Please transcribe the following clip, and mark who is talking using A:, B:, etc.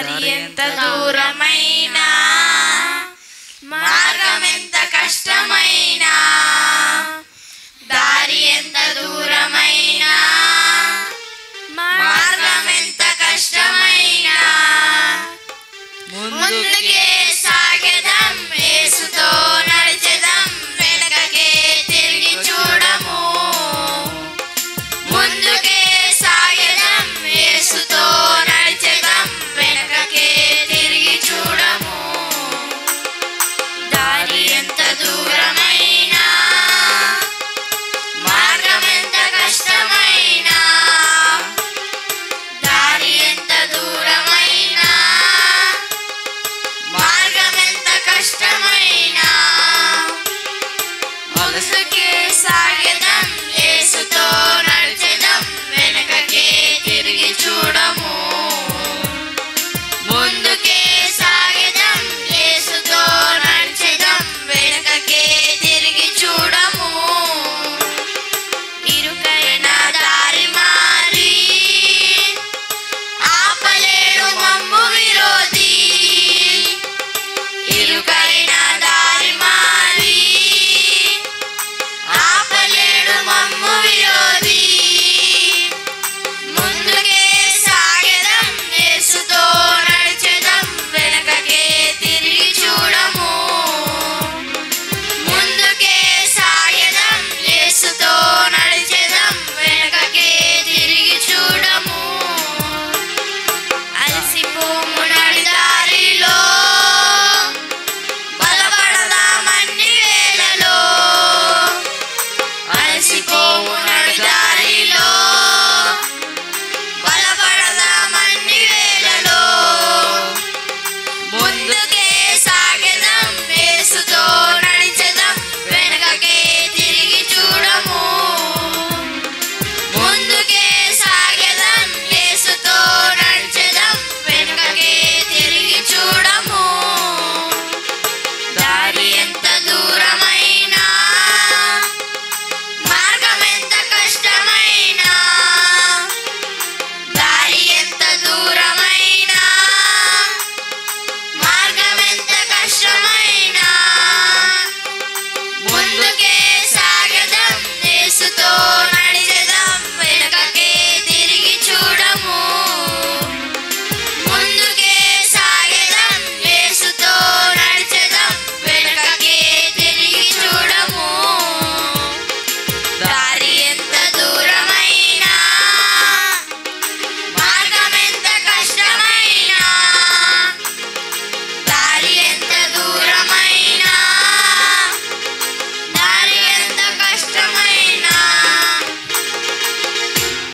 A: దారి ఎంత దూరమైనా, మార్గం ఎంత కష్టమైనా, దారి ఎంత దూరమైనా, మార్గం ఎంత కష్టమైనా, ముందుకే సాగెదం, యేసుతో నడిచెదం, వెనకకే తిరిగి చూడము. ముందుకే సాగెదం, యేసుతో నడిచెదం, వెనకకే తిరిగి చూడము. దారి ఎంత దూరమైనా, మార్గం ఎంత కష్టమైనా, దారి ఎంత దూరమైనా, మార్గం ఎంత కష్టమైనా, ముందుకే సాగెదం, యేసుతో నడిచెదం, వెనకకే తిరిగి చూడము. ముందుకే సాగెదం, యేసుతో నడిచెదం, వెనకకే తిరిగి చూడము. ఇరుకైన దారి మారి ఆపలేడు మమ్ము విరోధి. ఇరుకైన దారి మారి ఆపలేడు మమ్ము విరోధి. ముందుకే సాగెదం, యేసుతో నడిచెదం, వెనకకే తిరిగి చూడము. ముందుకే సాగెదం, యేసుతో నడిచెదం, వెనకకే తిరిగి చూడము. అలసిపోము